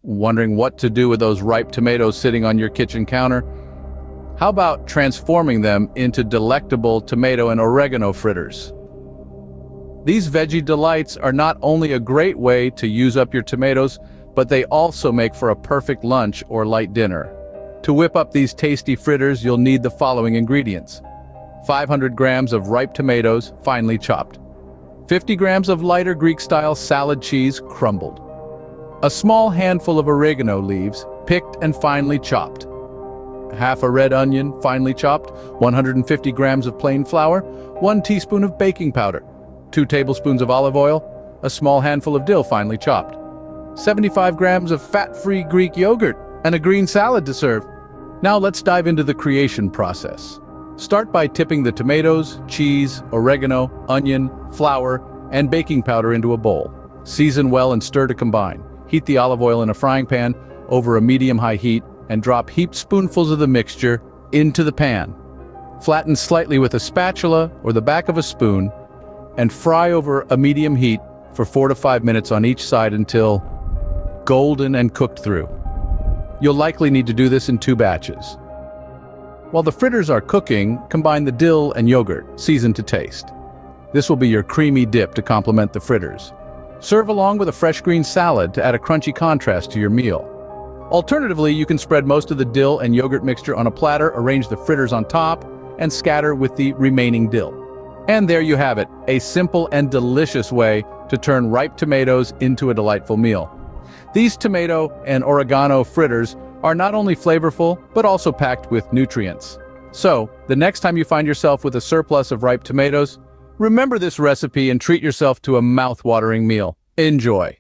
Wondering what to do with those ripe tomatoes sitting on your kitchen counter? How about transforming them into delectable tomato and oregano fritters? These veggie delights are not only a great way to use up your tomatoes, but they also make for a perfect lunch or light dinner. To whip up these tasty fritters, you'll need the following ingredients: 500 grams of ripe tomatoes, finely chopped. 50 grams of lighter Greek-style salad cheese, crumbled. A small handful of oregano leaves, picked and finely chopped. Half a red onion, finely chopped. 150 grams of plain flour. 1 teaspoon of baking powder. 2 tablespoons of olive oil. A small handful of dill, finely chopped. 75 grams of fat-free Greek yogurt, and a green salad to serve. Now let's dive into the creation process. Start by tipping the tomatoes, cheese, oregano, onion, flour, and baking powder into a bowl. Season well and stir to combine. Heat the olive oil in a frying pan over a medium-high heat and drop heaped spoonfuls of the mixture into the pan. Flatten slightly with a spatula or the back of a spoon and fry over a medium heat for 4 to 5 minutes on each side until golden and cooked through. You'll likely need to do this in 2 batches. While the fritters are cooking, combine the dill and yogurt, seasoned to taste. This will be your creamy dip to complement the fritters. Serve along with a fresh green salad to add a crunchy contrast to your meal. Alternatively, you can spread most of the dill and yogurt mixture on a platter, arrange the fritters on top, and scatter with the remaining dill. And there you have it, a simple and delicious way to turn ripe tomatoes into a delightful meal. These tomato and oregano fritters are not only flavorful, but also packed with nutrients. So, the next time you find yourself with a surplus of ripe tomatoes, remember this recipe and treat yourself to a mouth-watering meal. Enjoy!